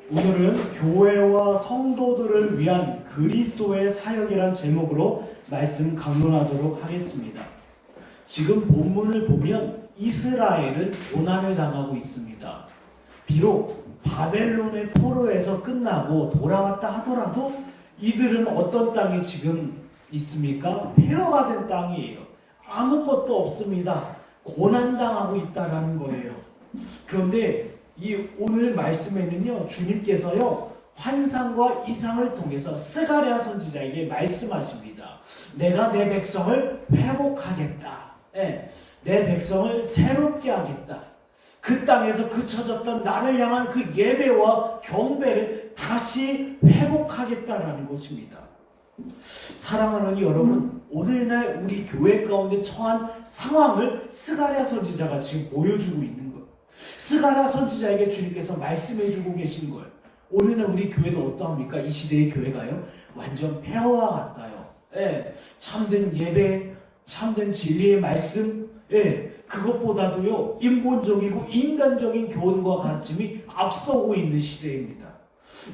오늘은 교회와 성도들을 위한 그리스도의 사역이란 제목으로 말씀 강론하도록 하겠습니다. 지금 본문을 보면 이스라엘은 고난을 당하고 있습니다. 비록 바벨론의 포로에서 끝나고 돌아왔다 하더라도 이들은 어떤 땅에 지금 있습니까? 폐허가 된 땅이에요. 아무것도 없습니다. 고난당하고 있다라는 거예요. 그런데 이 오늘 말씀에는요, 주님께서요 환상과 이상을 통해서 스가랴 선지자에게 말씀하십니다. 내가 내 백성을 회복하겠다. 네, 내 백성을 새롭게 하겠다. 그 땅에서 그쳐졌던 나를 향한 그 예배와 경배를 다시 회복하겠다라는 것입니다. 사랑하는 여러분, 오늘날 우리 교회 가운데 처한 상황을 스가랴 선지자가 지금 보여주고 있는 거예요. 스가랴 선지자에게 주님께서 말씀해주고 계신 거예요. 오늘날 우리 교회도 어떠합니까? 이 시대의 교회가요, 완전 폐허와 같아요. 예, 참된 예배, 참된 진리의 말씀, 예, 그것보다도요 인본적이고 인간적인 교훈과 가르침이 앞서고 있는 시대입니다.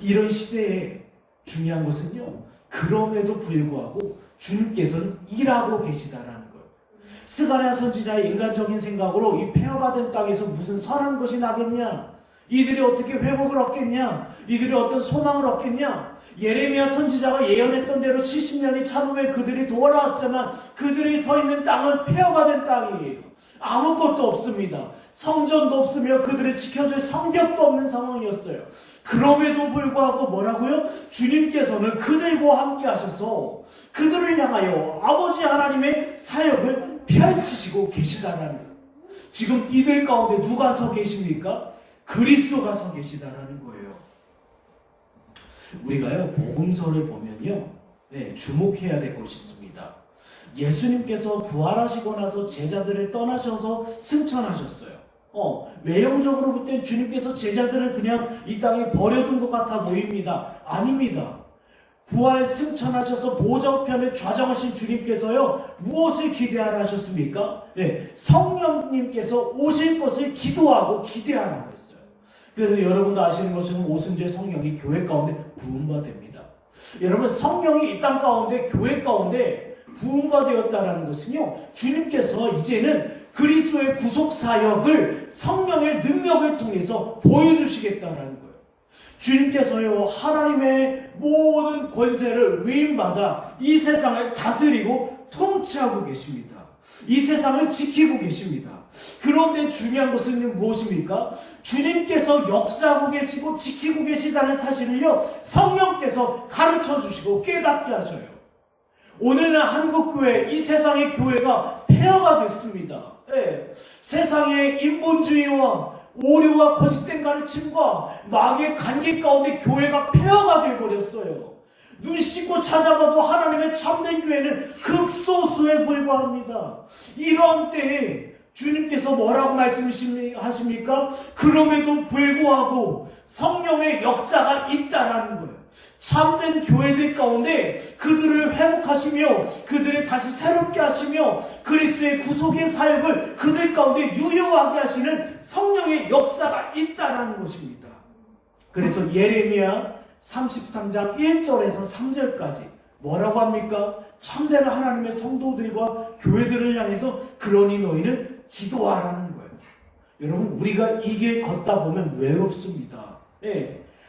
이런 시대에 중요한 것은요, 그럼에도 불구하고 주님께서는 일하고 계시다라는 거예요. 스가랴 선지자의 인간적인 생각으로 이 폐허가 된 땅에서 무슨 선한 것이 나겠냐? 이들이 어떻게 회복을 얻겠냐? 이들이 어떤 소망을 얻겠냐? 예레미야 선지자가 예언했던 대로 70년이 참 후에 그들이 돌아왔지만 그들이 서 있는 땅은 폐허가 된 땅이에요. 아무것도 없습니다. 성전도 없으며 그들을 지켜줄 성벽도 없는 상황이었어요. 그럼에도 불구하고 뭐라고요? 주님께서는 그들과 함께 하셔서 그들을 향하여 아버지 하나님의 사역을 펼치시고 계시다라는 거예요. 지금 이들 가운데 누가 서 계십니까? 그리스도가 서 계시다라는 거예요. 우리가요 복음서를 보면요, 주목해야 될 것이 있습니다. 예수님께서 부활하시고 나서 제자들을 떠나셔서 승천하셨어요. 외형적으로 볼 땐 주님께서 제자들을 그냥 이 땅에 버려둔 것 같아 보입니다. 아닙니다. 부활 승천하셔서 보좌우편에 좌정하신 주님께서요 무엇을 기대하라 하셨습니까? 성령님께서 오실 것을 기도하고 기대하라고 했어요. 그래서 여러분도 아시는 것처럼 오순절 성령이 교회 가운데 부음받습니다. 여러분, 성령이 이 땅 가운데 교회 가운데 부음받았다라는 것은요, 주님께서 이제는 그리스도의 구속사역을 성령의 능력을 통해서 보여주시겠다라는 거예요. 주님께서요 하나님의 모든 권세를 위임받아 이 세상을 다스리고 통치하고 계십니다. 이 세상을 지키고 계십니다. 그런데 중요한 것은 무엇입니까? 주님께서 역사하고 계시고 지키고 계시다는 사실을요 성령께서 가르쳐 주시고 깨닫게 하셔요. 오늘은 한국교회, 이 세상의 교회가 폐허가 됐습니다. 세상의 인본주의와 오류와 거짓된 가르침과 마귀의 관계 가운데 교회가 폐허가 되어버렸어요. 눈 씻고 찾아봐도 하나님의 참된 교회는 극소수에 불과합니다. 이러한 때에 주님께서 뭐라고 말씀하십니까? 그럼에도 불구하고 성령의 역사가 있다라는 거예요. 참된 교회들 가운데 그들을 회복하시며 그들을 다시 새롭게 하시며 그리스도의 구속의 사역을 그들 가운데 유효하게 하시는 성령의 역사가 있다는 것입니다. 그래서 예레미야 33장 1절에서 3절까지 뭐라고 합니까? 참된 하나님의 성도들과 교회들을 향해서 그러니 너희는 기도하라는 거예요. 여러분, 우리가 이 길 걷다 보면 외롭습니다.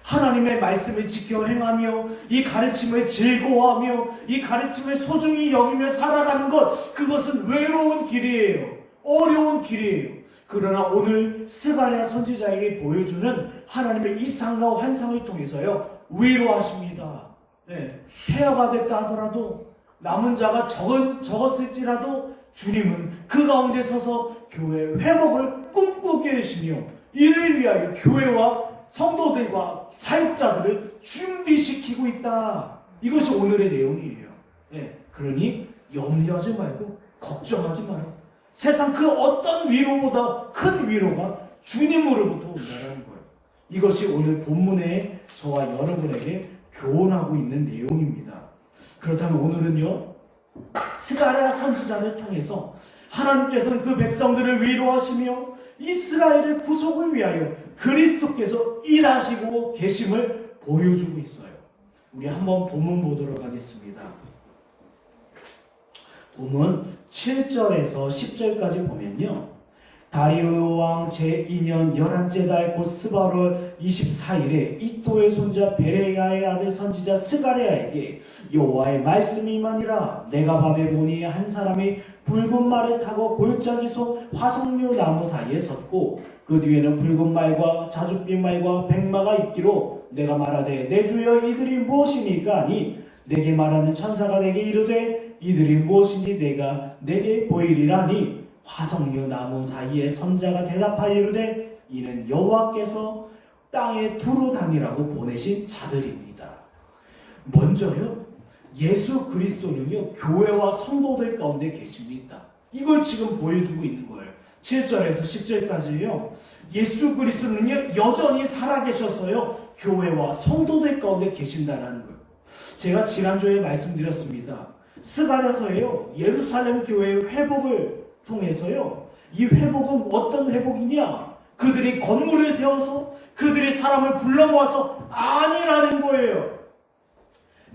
하나님의 말씀을 지켜 행하며 이 가르침을 즐거워하며 이 가르침을 소중히 여기며 살아가는 것, 그것은 외로운 길이에요. 어려운 길이에요. 그러나 오늘 스가랴 선지자에게 보여주는 하나님의 이상과 환상을 통해서요 위로하십니다. 폐허가 됐다 하더라도 남은 자가 적었을지라도 주님은 그 가운데 서서 교회 회복을 꿈꾸게 하시며 이를 위하여 교회와 성도들과 사역자들을 준비시키고 있다. 이것이 오늘의 내용이에요. 그러니 염려하지 말고 걱정하지 말고 세상 그 어떤 위로보다 큰 위로가 주님으로부터 온다는 거예요. 이것이 오늘 본문에 저와 여러분에게 교훈하고 있는 내용입니다. 그렇다면 오늘은요 스가랴 선지자를 통해서 하나님께서는 그 백성들을 위로하시며 이스라엘의 구속을 위하여 그리스도께서 일하시고 계심을 보여주고 있어요. 우리 한번 본문 보도록 하겠습니다. 본문 7절에서 10절까지 보면요. 다리오 왕 제2년 11째 달 곧 스바롤 24일에 이또의 손자 베레야의 아들 선지자 스가랴에게 여호와의 말씀이 임하니라. 내가 밤에 보니 한 사람이 붉은 말을 타고 골짜기소 화석류 나무 사이에 섰고 그 뒤에는 붉은 말과 자줏빛 말과 백마가 있기로 내가 말하되 내 주여 이들이 무엇이니까 하니 내게 말하는 천사가 내게 이르되 이들이 무엇인지 내가 내게 보이리라 하니 화석류 나무 사이에 선자가 대답하여 이르되 이는 여호와께서 땅에 두루 다니라고 보내신 자들입니다. 먼저요, 예수 그리스도는요 교회와 성도들 가운데 계십니다. 이걸 지금 보여주고 있는 거예요. 7절에서 10절까지요. 예수 그리스도는요 여전히 살아계셔서요 교회와 성도들 가운데 계신다라는 거예요. 제가 지난주에 말씀드렸습니다. 스가랴서에요 예루살렘 교회의 회복을 통해서요 이 회복은 어떤 회복이냐, 그들이 건물을 세워서 그들이 사람을 불러 모아서 아니라는 거예요.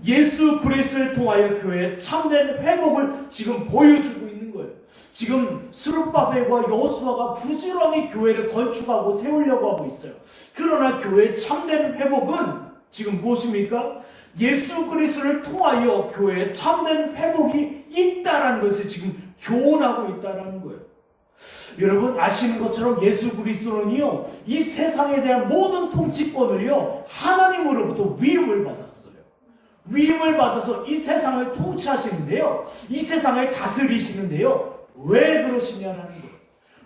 예수 그리스도를 통하여 교회의 참된 회복을 지금 보여주고 있는 거예요. 지금 스룹바벨과 여호수아가 부지런히 교회를 건축하고 세우려고 하고 있어요. 그러나 교회의 참된 회복은 지금 무엇입니까? 예수 그리스도를 통하여 교회의 참된 회복이 있다라는 것을 지금 교훈하고 있다라는 거예요. 여러분 아시는 것처럼 예수 그리스도는요 이 세상에 대한 모든 통치권을요 하나님으로부터 위임을 받았어요. 위임을 받아서 이 세상을 통치하시는데요, 이 세상을 다스리시는데요, 왜 그러시냐라는 거예요.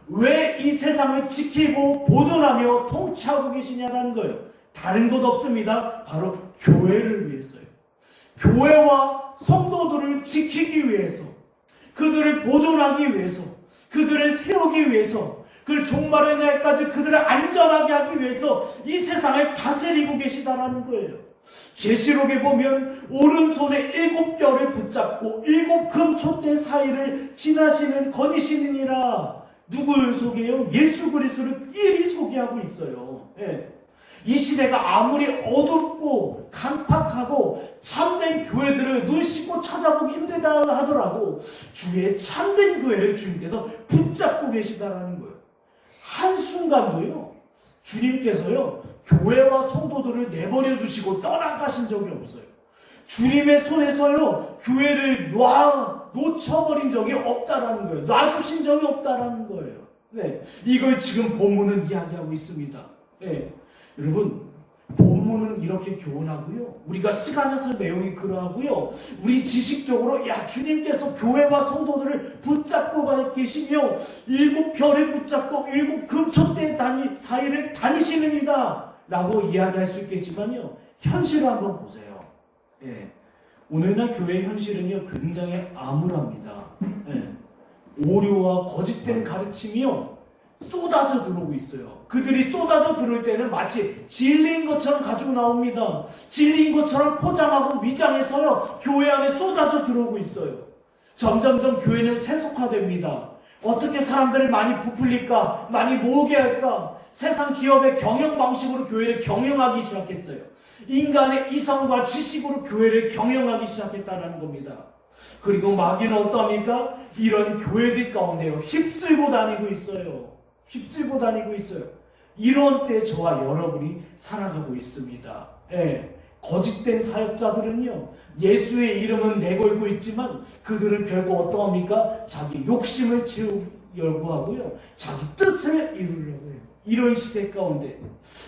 왜 이 세상을 지키고 보존하며 통치하고 계시냐라는 거예요. 다른 것 없습니다. 바로 교회를 위해서요. 교회와 성도들을 지키기 위해서, 그들을 보존하기 위해서, 그들을 세우기 위해서, 그 종말의 날까지 그들을 안전하게 하기 위해서 이 세상을 다스리고 계시다라는 거예요. 계시록에 보면 오른손에 7뼈를 붙잡고 7 금촛대 사이를 지나시는 거니시느니라. 누굴 소개해요? 예수 그리스도를 일이 소개하고 있어요. 예. 이 시대가 아무리 어둡고 강팍하고 참된 교회들을 눈 씻고 찾아보기 힘들다 하더라도 주의 참된 교회를 주님께서 붙잡고 계시다라는 거예요. 한순간도요 주님께서요 교회와 성도들을 내버려 두시고 떠나가신 적이 없어요. 주님의 손에서요 교회를 놓쳐버린 적이 없다라는 거예요. 놔주신 적이 없다라는 거예요. 네, 이걸 지금 본문은 이야기하고 있습니다. 네, 여러분 본문은 이렇게 교훈하고요, 우리가 스가랴서 내용이 그러하고요, 우리 지식적으로 야 주님께서 교회와 성도들을 붙잡고 계시며 7별을 붙잡고 7 금촛대 사이를 다니시느니라 라고 이야기할 수 있겠지만요, 현실을 한번 보세요. 예. 오늘날 교회의 현실은요 굉장히 암울합니다. 예. 오류와 거짓된 가르침이요 쏟아져 들어오고 있어요. 그들이 쏟아져 들어올 때는 마치 진리인 것처럼 가지고 나옵니다. 진리인 것처럼 포장하고 위장해서요 교회 안에 쏟아져 들어오고 있어요. 점점점 교회는 세속화됩니다. 어떻게 사람들을 많이 부풀릴까, 많이 모으게 할까, 세상 기업의 경영 방식으로 교회를 경영하기 시작했어요. 인간의 이성과 지식으로 교회를 경영하기 시작했다는 겁니다. 그리고 마귀는 어떠합니까? 이런 교회들 가운데요 휩쓸고 다니고 있어요. 휩쓸고 다니고 있어요. 이런 때 저와 여러분이 살아가고 있습니다. 예. 거짓된 사역자들은요 예수의 이름은 내걸고 있지만 그들은 결국 어떠합니까? 자기 욕심을 채우려고 하고요 자기 뜻을 이루려고 해요. 이런 시대 가운데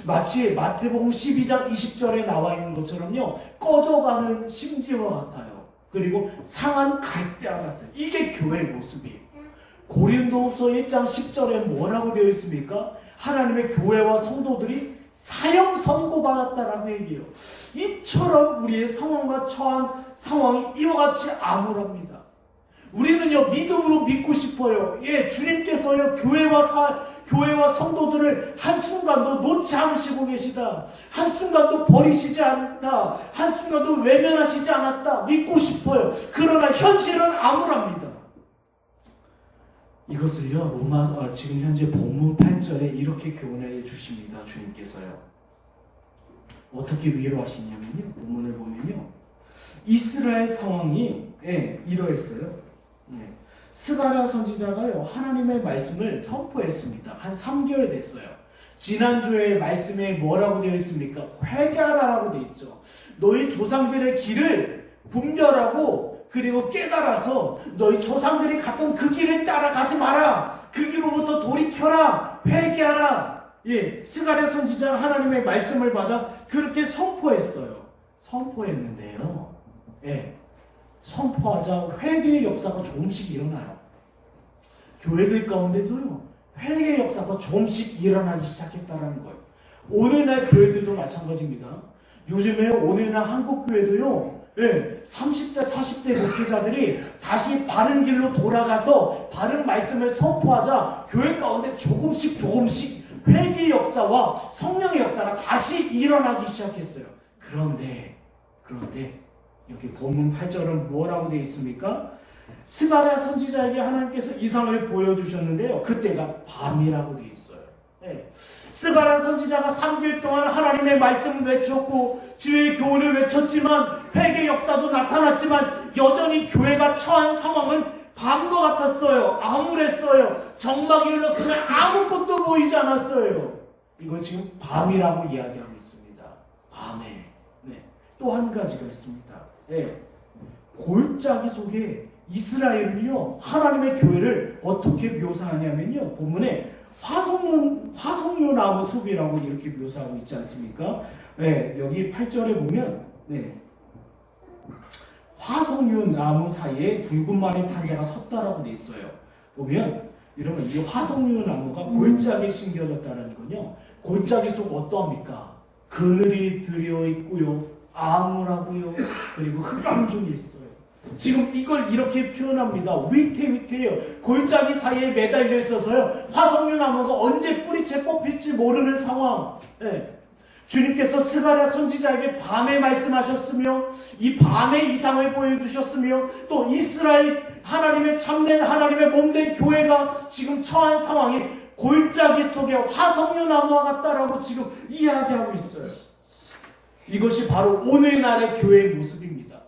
마치 마태복음 12장 20절에 나와 있는 것처럼요 꺼져가는 심지와 같아요. 그리고 상한 갈대와 같아요. 이게 교회의 모습이에요. 고린도후서 1장 10절에 뭐라고 되어 있습니까? 하나님의 교회와 성도들이 사형 선고받았다라고 얘기해요. 이처럼 우리의 상황과 처한 상황이 이와 같이 암울합니다. 우리는요 믿음으로 믿고 싶어요. 예, 주님께서요 교회와 성도들을 한순간도 놓지 않으시고 계시다, 한순간도 버리시지 않다, 한순간도 외면하시지 않았다 믿고 싶어요. 그러나 현실은 암울합니다. 이것을요 지금 현재 본문 8절 3절에 이렇게 교훈을 해주십니다. 주님께서요. 어떻게 위로하시냐면요. 본문을 보면요. 이스라엘 상황이 이러했어요. 스가랴 선지자가요. 하나님의 말씀을 선포했습니다. 한 3개월 됐어요. 지난주에 말씀에 뭐라고 되어 있습니까? 회개하라라고 되어 있죠. 너희 조상들의 길을 분별하고 그리고 깨달아서 너희 조상들이 갔던 그 길을 따라가지 마라. 그 길로부터 돌이켜라. 회개하라. 스가랴 선지자 하나님의 말씀을 받아 그렇게 선포했어요. 선포했는데요. 선포하자 회개의 역사가 조금씩 일어나요. 교회들 가운데서요. 회개의 역사가 조금씩 일어나기 시작했다는 거예요. 오늘날 교회들도 마찬가지입니다. 요즘에 오늘날 한국 교회도요. 30대 40대 목회자들이 다시 바른 길로 돌아가서 바른 말씀을 선포하자 교회 가운데 조금씩 회개의 역사와 성령의 역사가 다시 일어나기 시작했어요. 그런데 여기 본문 8절은 뭐라고 되어 있습니까? 스가랴 선지자에게 하나님께서 이상을 보여주셨는데요. 그때가 밤이라고 되어 있어요. 스가랴 선지자가 3개월 동안 하나님의 말씀을 외쳤고 주의 교훈을 외쳤지만 회개 역사도 나타났지만 여전히 교회가 처한 상황은 밤과 같았어요. 암울했어요. 정막이 흘렀으면 아무것도 보이지 않았어요. 이거 지금 밤이라고 이야기하고 있습니다. 밤에. 또 한 가지가 있습니다. 골짜기 속에 이스라엘은요, 하나님의 교회를 어떻게 묘사하냐면요, 본문에 화석류 나무 숲이라고 이렇게 묘사하고 있지 않습니까? 여기 8절에 보면, 화석류 나무 사이에 붉은 말의 탄 자가 섰다라고 돼 있어요. 보면, 여러분, 이 화석류 나무가 골짜기에 심겨졌다는 건요, 골짜기 속 어떠합니까? 그늘이 들여 있고요, 암울하고요. 그리고 흑암중이 있어요. 지금 이걸 이렇게 표현합니다. 위태위태해요. 골짜기 사이에 매달려 있어서요. 화석류 나무가 언제 뿌리채 뽑힐지 모르는 상황. 주님께서 스가랴 선지자에게 밤에 말씀하셨으며 이 밤의 이상을 보여주셨으며 또 이스라엘 하나님의 참된 하나님의 몸된 교회가 지금 처한 상황이 골짜기 속에 화석류 나무와 같다라고 지금 이야기하고 있어요. 이것이 바로 오늘날의 교회의 모습입니다.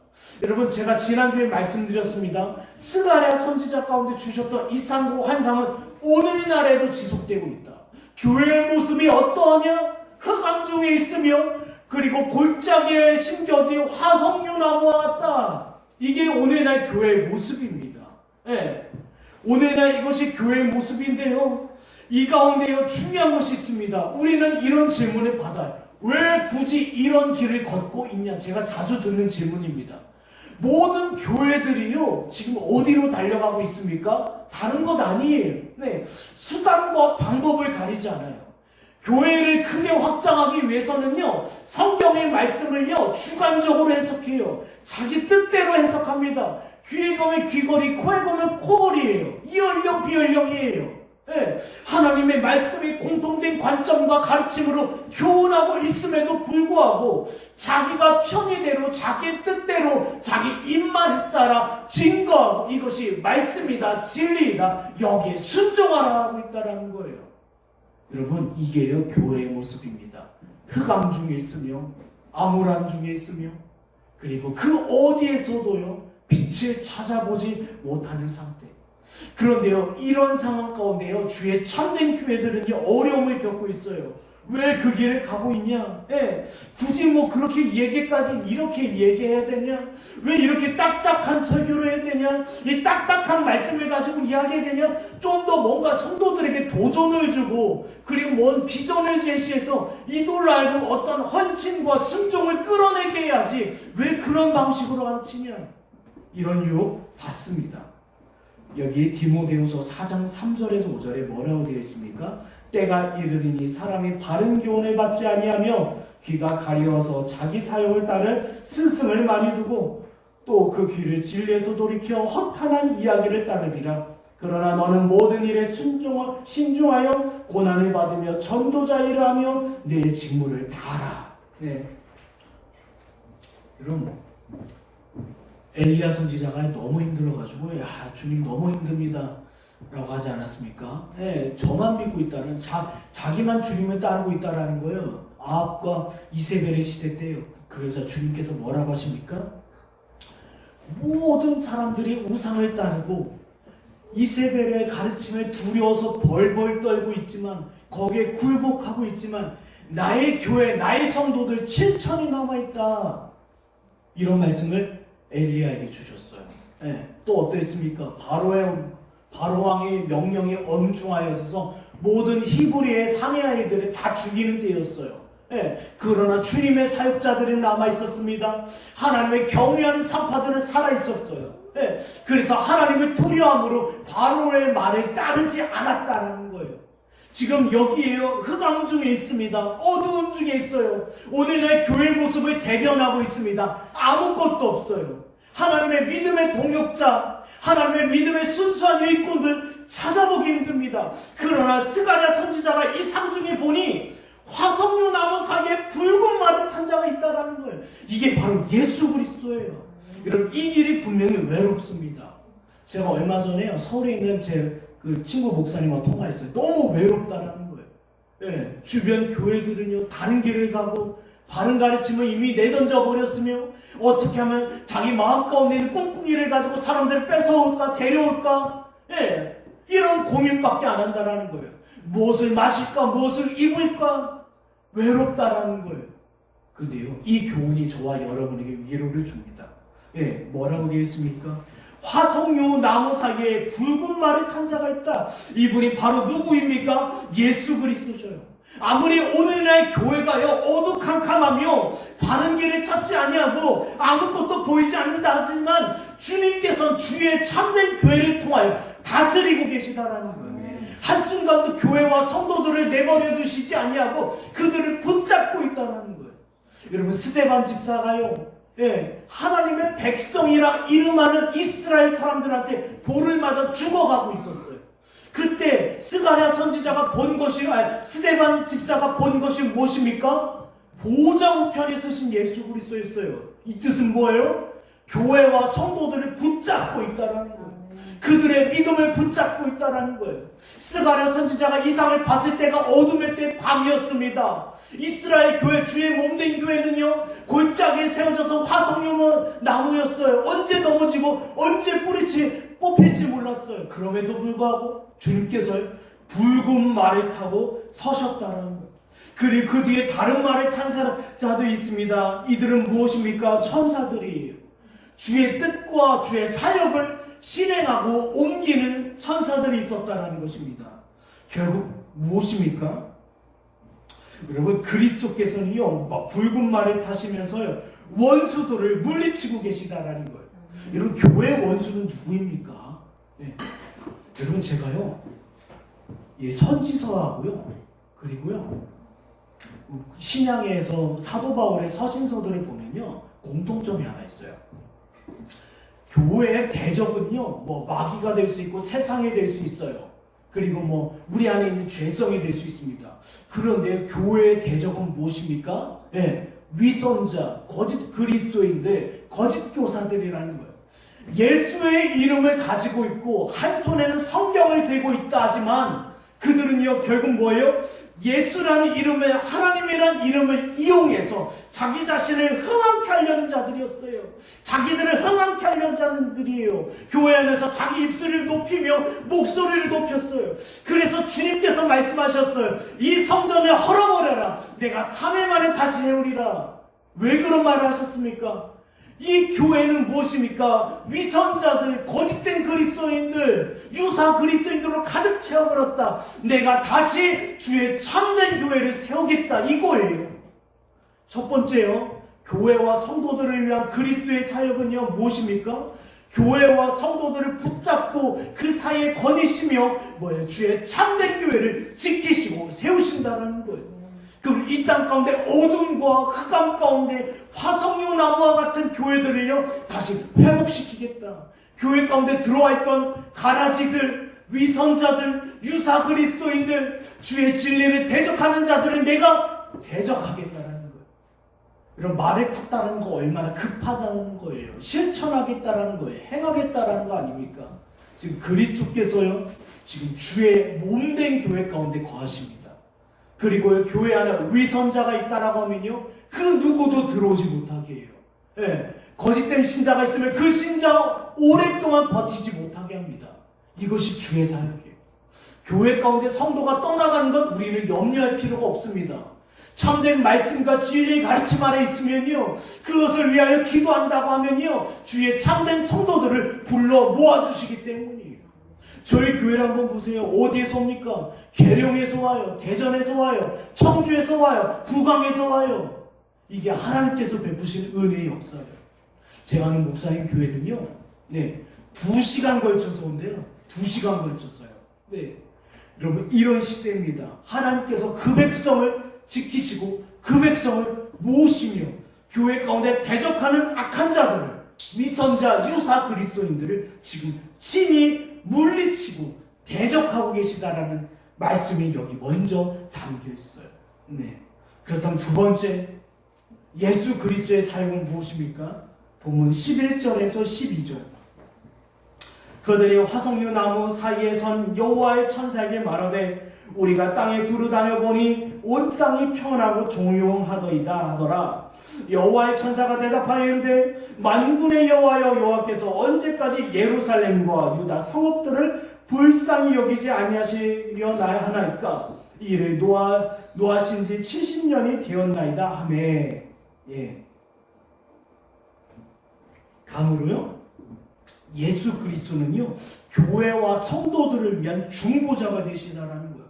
여러분, 제가 지난주에 말씀드렸습니다. 스가랴 선지자 가운데 주셨던 이상과 환상은 오늘날에도 지속되고 있다. 교회의 모습이 어떠하냐? 흑암 중에 있으며 그리고 골짜기에 심겨진 화석류 나무와 같다. 이게 오늘날 교회의 모습입니다. 오늘날 이것이 교회의 모습인데요. 이 가운데요 중요한 것이 있습니다. 우리는 이런 질문을 받아요. 왜 굳이 이런 길을 걷고 있냐? 제가 자주 듣는 질문입니다. 모든 교회들이요 지금 어디로 달려가고 있습니까? 다른 것 아니에요. 수단과 방법을 가리지 않아요. 교회를 크게 확장하기 위해서는요 성경의 말씀을요 주관적으로 해석해요. 자기 뜻대로 해석합니다. 귀에 가면 귀걸이, 코에 가면 코걸이에요. 이연령 비연령이에요. 하나님의 말씀이 공통된 관점과 가르침으로 교훈하고 있음에도 불구하고 자기가 편의대로 자기 뜻대로 자기 입만 따라 증거하고 이것이 말씀이다 진리이다 여기에 순종하라 하고 있다는 거예요. 여러분, 이게요 교회의 모습입니다. 흑암 중에 있으며 암울한 중에 있으며 그리고 그 어디에서도요 빛을 찾아보지 못하는 상태. 그런데요 이런 상황 가운데요 주의 참된 교회들은요 어려움을 겪고 있어요. 왜 그 길을 가고 있냐? 굳이 뭐 그렇게 얘기까지 이렇게 얘기해야 되냐? 왜 이렇게 딱딱한 설교를 해야 되냐? 이 딱딱한 말씀을 가지고 이야기해야 되냐? 좀 더 뭔가 성도들에게 도전을 주고 그리고 뭔 비전을 제시해서 이들로 하여금 어떤 헌신과 순종을 끌어내게 해야지 왜 그런 방식으로 가르치냐? 이런 유혹 받습니다. 여기 디모데후서 4장 3절에서 5절에 뭐라고 되어 있습니까? 때가 이르리니 사람이 바른 교훈을 받지 아니하며 귀가 가려워서 자기 사욕을 따를 스승을 많이 두고 또 그 귀를 진리에서 돌이켜 허탄한 이야기를 따르리라. 그러나 너는 모든 일에 신중하여 고난을 받으며 전도자 일을 하며 내 직무를 다하라. 여러분, 엘리야 선지자가 너무 힘들어가지고 야 주님 너무 힘듭니다. 라고 하지 않았습니까? 예, 저만 믿고 있다는, 자기만 주님을 따르고 있다라는 거예요. 아합과 이세벨의 시대 때요. 그래서 주님께서 뭐라고 하십니까? 모든 사람들이 우상을 따르고 이세벨의 가르침에 두려워서 벌벌 떨고 있지만, 거기에 굴복하고 있지만, 나의 교회, 나의 성도들 7천이 남아있다. 이런 말씀을 엘리야에게 주셨어요. 예, 또 어땠습니까? 바로왕의 명령에 엄중하여서 모든 히브리의 사내 아이들을 다 죽이는 때였어요. 예, 그러나 주님의 사역자들이 남아있었습니다. 하나님의 경외하는 산파들은 살아있었어요. 예, 그래서 하나님을 두려움으로 바로의 말에 따르지 않았다는 거예요. 지금 여기에요. 흑암 중에 있습니다. 어두운 중에 있어요. 오늘날 교회 모습을 대변하고 있습니다. 아무것도 없어요. 하나님의 믿음의 동역자, 하나님의 믿음의 순수한 일꾼들 찾아보기 힘듭니다. 그러나 스가랴 선지자가 이 상중에 보니 화석류 나무 사이에 붉은 말을 탄 자가 있다는 거예요. 이게 바로 예수 그리스도예요. 여러분, 이 길이 분명히 외롭습니다. 제가 얼마 전에요, 서울에 있는 제 그 친구 목사님과 통화했어요. 너무 외롭다라는 거예요. 예, 주변 교회들은요, 다른 길을 가고 바른 가르침을 이미 내던져 버렸으며, 어떻게 하면 자기 마음 가운데 있는 꿍꿍이를 가지고 사람들을 뺏어올까 데려올까, 예, 이런 고민밖에 안 한다라는 거예요. 무엇을 마실까, 무엇을 입을까, 외롭다라는 거예요. 근데요, 이 교훈이 저와 여러분에게 위로를 줍니다. 예, 뭐라고 되어 있습니까? 화석류 나무 사이에 붉은 말을 탄 자가 있다. 이분이 바로 누구입니까? 예수 그리스도셔요. 아무리 오늘날 교회가요, 어두캄캄하며 바른 길을 찾지 아니하고 아무것도 보이지 않는다 하지만, 주님께서는 주의 참된 교회를 통하여 다스리고 계시다라는 거예요. 한순간도 교회와 성도들을 내버려 두시지 아니하고 그들을 붙잡고 있다는 거예요. 여러분, 스데반 집사가요, 예, 하나님의 백성이라 이름하는 이스라엘 사람들한테 돌을 맞아 죽어가고 있었어요. 그때 스가랴 선지자가 본 것이, 스데반 집사가 본 것이 무엇입니까? 보호자 우편에 쓰신 예수 그리스도였어요. 이 뜻은 뭐예요? 교회와 성도들을 붙잡고 있다라는 거예요. 그들의 믿음을 붙잡고 있다라는 거예요. 스가랴 선지자가 이상을 봤을 때가 어둠의 때 밤이었습니다. 이스라엘 교회, 주의 몸된 교회는요, 골짜기에 세워져서 화석류 나무였어요. 언제 넘어지고 언제 뿌리치 뽑힐지 몰랐어요. 그럼에도 불구하고 주님께서 붉은 말을 타고 서셨다는 거예요. 그리고 그 뒤에 다른 말을 탄 자들이 있습니다. 이들은 무엇입니까? 천사들이에요. 주의 뜻과 주의 사역을 실행하고 옮기는 천사들이 있었다는 것입니다. 결국 무엇입니까? 여러분, 그리스도께서는요, 붉은 말을 타시면서요, 원수들을 물리치고 계시다라는 거예요. 여러분, 교회의 원수는 누구입니까? 네. 여러분, 제가요, 선지서하고요, 그리고요, 신약에서 사도 바울의 서신서들을 보면요, 공통점이 하나 있어요. 교회의 대적은요, 마귀가 될 수 있고 세상이 될 수 있어요. 그리고 우리 안에 있는 죄성이 될 수 있습니다. 그런데 교회의 대적은 무엇입니까? 네, 위선자, 거짓 그리스도인들, 거짓 교사들이라는 거예요. 예수의 이름을 가지고 있고 한 손에는 성경을 들고 있다 하지만 그들은요, 결국 뭐예요? 예수라는 이름을, 하나님이라는 이름을 이용해서 자기 자신을 흥황케 하려는 자들이었어요. 자기들을 흥황케 하려는 자들이에요. 교회 안에서 자기 입술을 높이며 목소리를 높였어요. 그래서 주님께서 말씀하셨어요. 이 성전을 헐어버려라. 내가 3일 만에 다시 세우리라. 왜 그런 말을 하셨습니까? 이 교회는 무엇입니까? 위선자들, 거짓된 그리스도인들, 유사 그리스도인들로 가득 채워버렸다. 내가 다시 주의 참된 교회를 세우겠다, 이거예요. 첫 번째요, 교회와 성도들을 위한 그리스도의 사역은요, 무엇입니까? 교회와 성도들을 붙잡고 그 사이에 거니시며 주의 참된 교회를 지키시고 세우신다는 거예요. 그리고 이 땅 가운데 어둠과 흑암 가운데 화석류 나무와 같은 교회들을요, 다시 회복시키겠다. 교회 가운데 들어와 있던 가라지들, 위선자들, 유사 그리스도인들, 주의 진리를 대적하는 자들을 내가 대적하겠다라는 거예요. 이런 말을 탔다는 거 얼마나 급하다는 거예요. 실천하겠다라는 거예요. 행하겠다라는 거 아닙니까? 지금 그리스도께서요, 지금 주의 몸된 교회 가운데 거하십니다. 그리고 교회 안에 위선자가 있다라고 하면요, 그 누구도 들어오지 못하게 해요. 예, 거짓된 신자가 있으면 그 신자 오랫동안 버티지 못하게 합니다. 이것이 주의 사역이에요. 교회 가운데 성도가 떠나가는 것 우리는 염려할 필요가 없습니다. 참된 말씀과 진리의 가르침 아래 있으면요, 그것을 위하여 기도한다고 하면요, 주의 참된 성도들을 불러 모아주시기 때문이에요. 저희 교회를 한번 보세요. 어디에서 옵니까? 계룡에서 와요. 대전에서 와요. 청주에서 와요. 부강에서 와요. 이게 하나님께서 베푸신 은혜의 역사예요. 제가 아는 목사님 교회는요, 2시간 걸쳐서 온대요. 2시간 걸쳐서요. 여러분, 이런 시대입니다. 하나님께서 그 백성을 지키시고 그 백성을 모으시며 교회 가운데 대적하는 악한 자들을, 위선자 유사 그리스도인들을 지금 친히 물리치고 대적하고 계시다라는 말씀이 여기 먼저 담겨 있어요. 그렇다면 두 번째, 예수 그리스도의 사역은 무엇입니까? 본문 11절에서 12절. 그들이 화석류 나무 사이에 선 여호와의 천사에게 말하되 우리가 땅에 두루 다녀보니 온 땅이 평안하고 조용하더이다 하더라. 여호와의 천사가 대답하여 이르되 만군의 여호와여, 여호와께서 언제까지 예루살렘과 유다 성읍들을 불쌍히 여기지 아니하시려 하나이까? 이를 노하신 지 70년이 되었나이다 하매. 다음으로요, 예수 그리스도는요, 교회와 성도들을 위한 중보자가 되시다라는 거예요.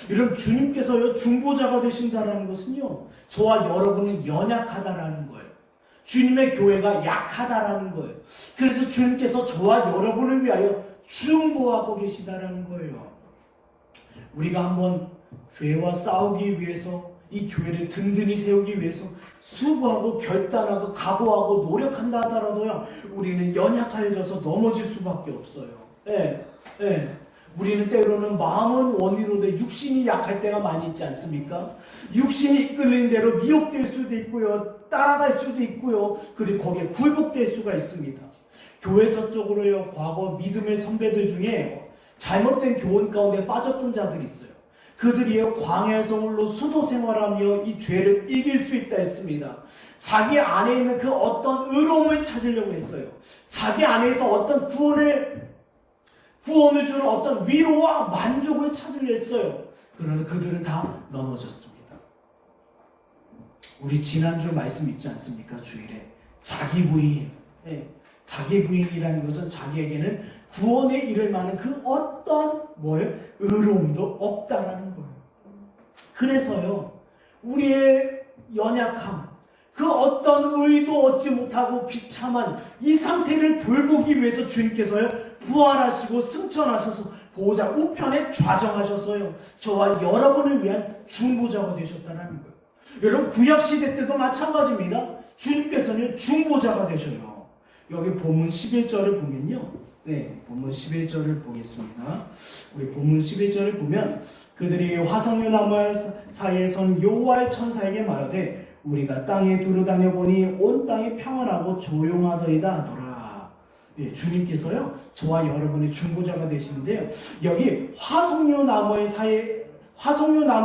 여러분, 주님께서요, 중보자가 되신다라는 것은요, 저와 여러분은 연약하다라는 거예요. 주님의 교회가 약하다라는 거예요. 그래서 주님께서 저와 여러분을 위하여 중보하고 계시다라는 거예요. 우리가 한번 죄와 싸우기 위해서, 이 교회를 든든히 세우기 위해서 수고하고 결단하고 각오하고 노력한다 하더라도요, 우리는 연약하여져서 넘어질 수밖에 없어요. 우리는 때로는 마음은 원이로되 육신이 약할 때가 많이 있지 않습니까? 육신이 이끌린 대로 미혹될 수도 있고요, 따라갈 수도 있고요, 그리고 거기에 굴복될 수가 있습니다. 교회서적으로요, 과거 믿음의 선배들 중에 잘못된 교훈 가운데 빠졌던 자들이 있어요. 그들이요, 광야에서 홀로 수도 생활하며 이 죄를 이길 수 있다 했습니다. 자기 안에 있는 그 어떤 의로움을 찾으려고 했어요. 자기 안에서 어떤 구원을 주는 어떤 위로와 만족을 찾으려 했어요. 그러나 그들은 다 넘어졌습니다. 우리 지난주 말씀 있지 않습니까? 주일에 자기 부인. 자기 부인이라는 것은 자기에게는 구원에 이를 만한 그 어떤 의로움도 없다라는 거예요. 그래서요, 우리의 연약함, 그 어떤 의도 얻지 못하고 비참한 이 상태를 돌보기 위해서 주님께서요, 부활하시고 승천하셔서 보호자 우편에 좌정하셔서요, 저와 여러분을 위한 중보자가 되셨다는 거예요. 여러분, 구약시대 때도 마찬가지입니다. 주님께서는 중보자가 되셔요. 여기 본문 11절을 보면요, 본문 11절을 보겠습니다. 우리 본문 11절을 보면 그들이 화석류 나무 사이에 선 여호와의 천사에게 말하되 우리가 땅에 두루 다녀보니 온 땅이 평안하고 조용하더이다 하더라. 주님께서요, 저와 여러분의 중보자가 되시는데요, 여기 화석류 나무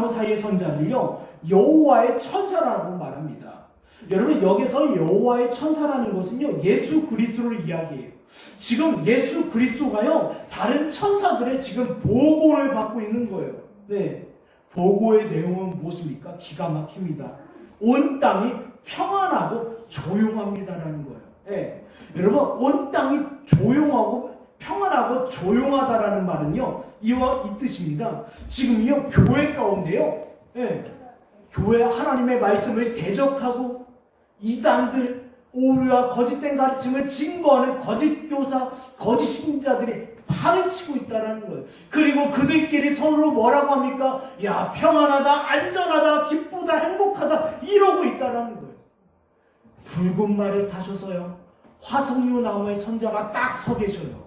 사이에 선 자를요, 여호와의 천사라고 말합니다. 여러분, 여기서 여호와의 천사라는 것은요, 예수 그리스도를 이야기해요. 지금 예수 그리스도가요, 다른 천사들의 지금 보고를 받고 있는 거예요. 보고의 내용은 무엇입니까? 기가 막힙니다. 온 땅이 평안하고 조용합니다라는 거예요. 여러분, 온 땅이 조용하고 평안하고 조용하다라는 말은요, 이와 이 뜻입니다. 지금요, 교회 가운데요, 교회 하나님의 말씀을 대적하고 이단들, 오류와 거짓된 가르침을 증거하는 거짓 교사, 거짓 신자들이 판을 치고 있다는 거예요. 그리고 그들끼리 서로 뭐라고 합니까? 야, 평안하다, 안전하다, 기쁘다, 행복하다, 이러고 있다는 거예요. 붉은 말을 타셔서요, 화석류 나무의 선자가 딱 서 계셔요.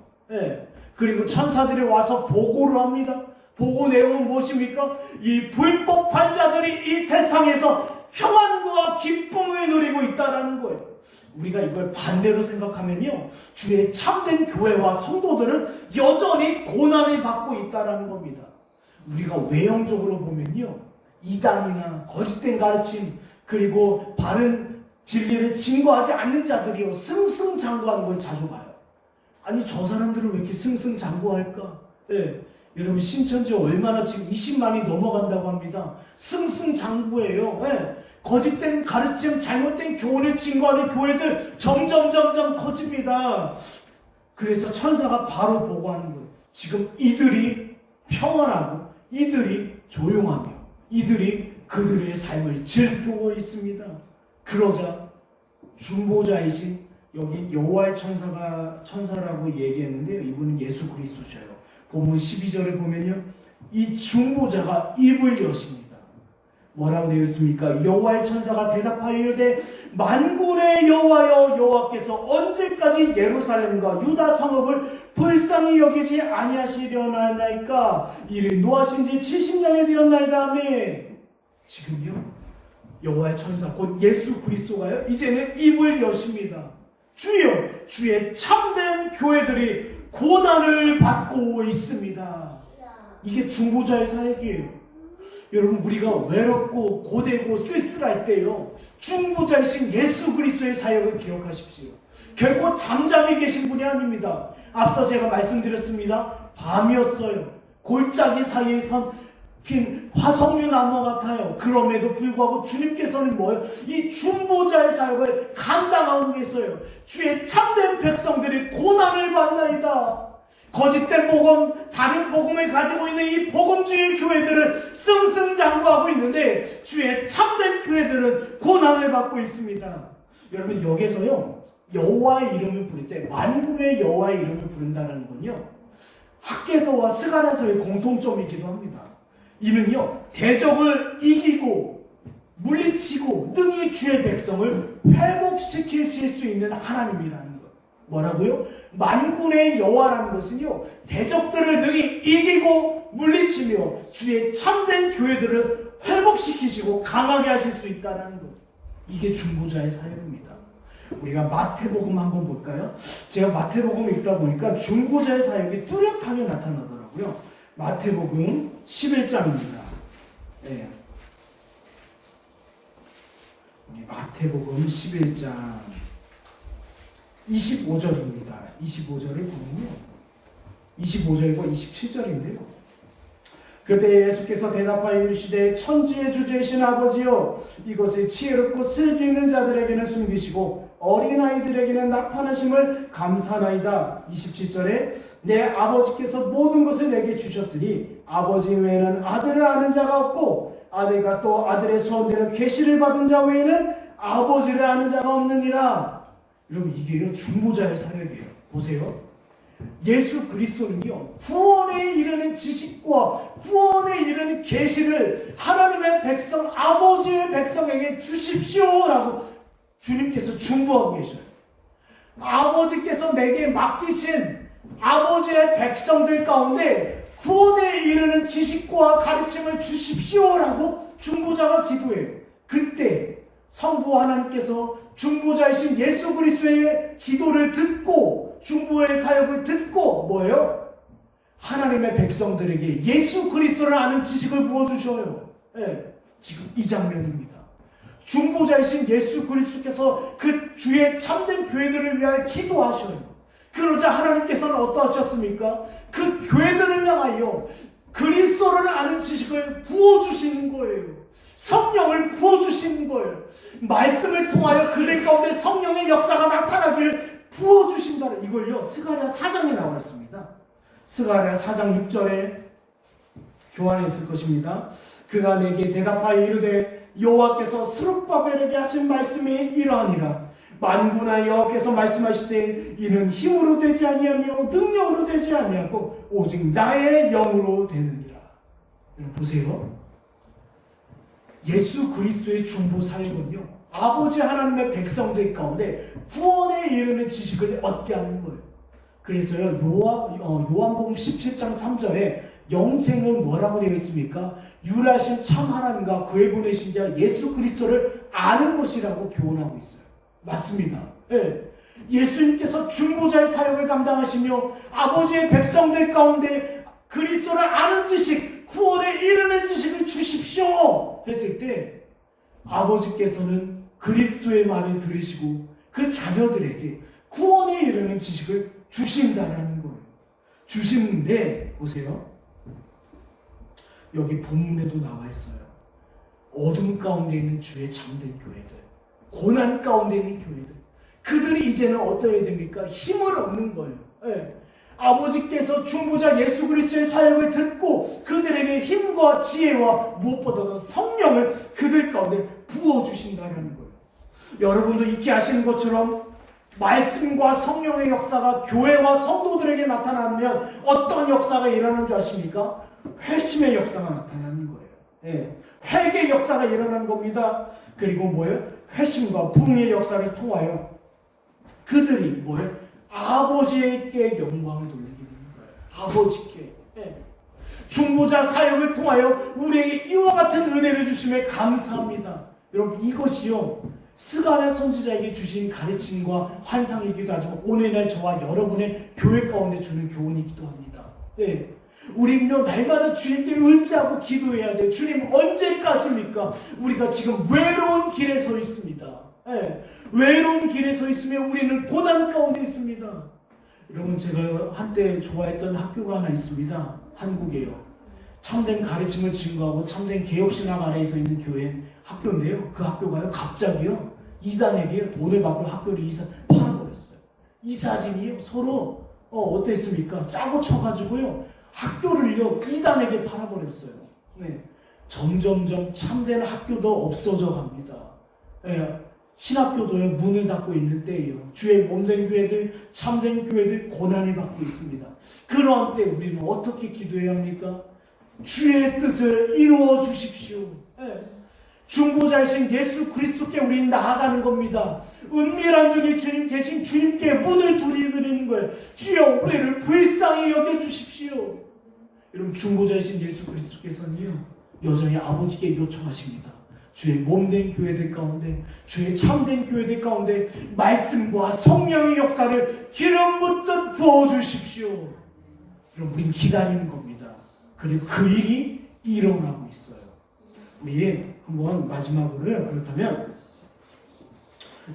그리고 천사들이 와서 보고를 합니다. 보고 내용은 무엇입니까? 이 불법한 자들이 이 세상에서 평안과 기쁨을 누리고 있다는 거예요. 우리가 이걸 반대로 생각하면요, 주의 참된 교회와 성도들은 여전히 고난을 받고 있다는 겁니다. 우리가 외형적으로 보면요, 이단이나 거짓된 가르침, 그리고 바른 진리를 증거하지 않는 자들이요, 승승장구하는 걸 자주 봐요. 아니, 저 사람들은 왜 이렇게 승승장구할까? 네. 여러분, 신천지 얼마나 지금 20만이 넘어간다고 합니다. 승승장구예요. 네. 거짓된 가르침, 잘못된 교훈을 증거하는 교회들 점점 커집니다. 그래서 천사가 바로 보고하는 거예요. 지금 이들이 평안하고 이들이 조용하며 이들이 그들의 삶을 즐기고 있습니다. 그러자 중보자이신, 여기 여호와의 천사라고 얘기했는데요, 이분은 예수 그리스도셔요. 본문 12절을 보면요, 이 중보자가 입을 여십니다. 뭐라고 되어 있습니까? 여호와의 천사가 대답하여 이르되 만군의 여호와여, 여호와께서 언제까지 예루살렘과 유다 성읍을 불쌍히 여기지 아니하시려나이까? 이를 노하신 지 70년이 되었나이다. 아멘. 지금요, 여호와의 천사 곧 예수 그리스도가요, 이제는 입을 여십니다. 주여, 주의 참된 교회들이 고난을 받고 있습니다. 이게 중보자의 사역이에요. 여러분, 우리가 외롭고 고되고 쓸쓸할 때요, 중보자이신 예수 그리스도의 사역을 기억하십시오. 결코 잠잠히 계신 분이 아닙니다. 앞서 제가 말씀드렸습니다. 밤이었어요. 골짜기 사이에 선 핀 화석류 나무 같아요. 그럼에도 불구하고 주님께서는 뭐예요? 이 중보자의 사역을 감당하고 계세요. 주의 참된 백성들이 고난을 받나이다. 거짓된 복음, 다른 복음을 가지고 있는 이 복음주의 교회들은 승승장구하고 있는데 주의 참된 교회들은 고난을 받고 있습니다. 여러분, 여기서요, 여호와의 이름을 부를 때 만군의 여호와의 이름을 부른다는 건요, 학개서와 스가랴서의 공통점이기도 합니다. 이는요, 대적을 이기고 물리치고 능히 주의 백성을 회복시키실 수 있는 하나님이라는 것. 뭐라고요? 만군의 여호와라는 것은요, 대적들을 능히 이기고 물리치며 주의 참된 교회들을 회복시키시고 강하게 하실 수 있다는 것. 이게 중보자의 사역입니다. 우리가 마태복음 한번 볼까요? 제가 마태복음을 읽다 보니까 중보자의 사역이 뚜렷하게 나타나더라고요. 마태복음 11장입니다. 네. 마태복음 11장 25절입니다. 25절을 보면요, 25절과 27절인데요. 그때 예수께서 대답하여 이르시되 천지의 주제이신 아버지여, 이것을 지혜롭고 슬기 있는 자들에게는 숨기시고 어린아이들에게는 나타나심을 감사하나이다. 27절에 내 아버지께서 모든 것을 내게 주셨으니 아버지 외에는 아들을 아는 자가 없고 아들과 또 아들의 소원대로 계시를 받은 자 외에는 아버지를 아는 자가 없느니라. 여러분, 이게요, 중보자의 사역이에요. 보세요. 예수 그리스도는요, 구원에 이르는 지식과 구원에 이르는 계시를 하나님의 백성, 아버지의 백성에게 주십시오라고 주님께서 중보하고 계셔요. 아버지께서 내게 맡기신 아버지의 백성들 가운데 구원에 이르는 지식과 가르침을 주십시오라고 중보자가 기도해요. 그때 성부 하나님께서 중보자이신 예수 그리스도의 기도를 듣고 중보의 사역을 듣고 뭐예요? 하나님의 백성들에게 예수 그리스도를 아는 지식을 부어주셔요. 네, 지금 이 장면입니다. 중보자이신 예수 그리스도께서 그 주의 참된 교회들을 위하여 기도하셔요. 그러자 하나님께서는 어떠하셨습니까? 그 교회들을 향하여 그리스도를 아는 지식을 부어주시는 거예요. 성령을 부어주시는 거예요. 말씀을 통하여 그들 가운데 성령의 역사가 나타나기를 부어주신다는, 이걸요, 스가랴 4장에 나와 있습니다. 스가랴 4장 6절에 교환해 있을 것입니다. 그가 내게 대답하여 이르되 여호와께서 스룹바벨에게 하신 말씀이 이러하니라. 만군의 여호와께서 말씀하시되 이는 힘으로 되지 아니하며 능력으로 되지 아니하고 오직 나의 영으로 되느니라. 여러분 보세요. 예수 그리스도의 중보 사역은요, 아버지 하나님의 백성들 가운데 구원에 이르는 지식을 얻게 하는 거예요. 그래서요, 요한복음 17장 3절에 영생은 뭐라고 되어 있습니까? 유일하신 참 하나님과 그의 보내신 자 예수 그리스도를 아는 것이라고 교훈하고 있어요. 맞습니다. 예. 예수님께서 중보자의 사역을 감당하시며 아버지의 백성들 가운데 그리스도를 아는 지식, 구원에 이르는 지식을 주십시오 했을 때 아버지께서는 그리스도의 말을 들으시고 그 자녀들에게 구원에 이르는 지식을 주신다는 거예요. 주시는데 보세요. 여기 본문에도 나와 있어요. 어둠 가운데 있는 주의 참된 교회들, 고난 가운데 있는 교회들, 그들이 이제는 어떠해야 됩니까? 힘을 얻는 거예요. 네. 아버지께서 중보자 예수 그리스도의 사역을 듣고 그들에게 힘과 지혜와 무엇보다도 성령을 그들 가운데 부어주신다는 거예요. 여러분도 익히 아시는 것처럼 말씀과 성령의 역사가 교회와 성도들에게 나타나면 어떤 역사가 일어나는 줄 아십니까? 회심의 역사가 나타나는 거예요. 네. 회개의 역사가 일어나는 겁니다. 그리고 뭐예요? 회심과 부흥의 역사를 통하여 그들이 뭐예요? 아버지께 영광을 돌리게 되는 거예요. 아버지께. 네. 중보자 사역을 통하여 우리에게 이와 같은 은혜를 주심에 감사합니다. 여러분 이것이요 스가랴 선지자에게 주신 가르침과 환상이기도 하지만 오늘날 저와 여러분의 교회 가운데 주는 교훈이기도 합니다. 네. 우리는요 날마다 주님께 의지하고 기도해야 돼요. 주님 언제까지입니까? 우리가 지금 외로운 길에 서 있습니다. 네. 외로운 길에 서 있으면 우리는 고난 가운데 있습니다. 여러분 제가 한때 좋아했던 학교가 하나 있습니다. 한국에요. 참된 가르침을 증거하고 참된 개혁신앙 아래에서 있는 교회 학교인데요. 그 학교가요 갑자기요 이단에게 돈을 받고 학교를 팔아버렸어요. 이 사진이요 서로 어땠습니까? 짜고 쳐가지고요 학교를요 이단에게 팔아버렸어요. 네. 점점점 참된 학교도 없어져 갑니다. 네. 신학교도요 문을 닫고 있는 때예요. 주의 몸된 교회들, 참된 교회들 고난을 받고 있습니다. 그러한 때 우리는 어떻게 기도해야 합니까? 주의 뜻을 이루어 주십시오. 네. 중보자이신 예수 그리스도께 우리는 나아가는 겁니다. 은밀한 중에 주님 계신 주님께 문을 두드리는 거예요. 주여 우리를 불쌍히 여겨주십시오. 여러분 중보자이신 예수 그리스도께서는요 여전히 아버지께 요청하십니다. 주의 몸된 교회들 가운데, 주의 참된 교회들 가운데 말씀과 성령의 역사를 기름 붓듯 부어주십시오. 여러분 우리는 기다리는 겁니다. 그리고 그 일이 일어나고 있어요. 우리 한번 마지막으로요. 그렇다면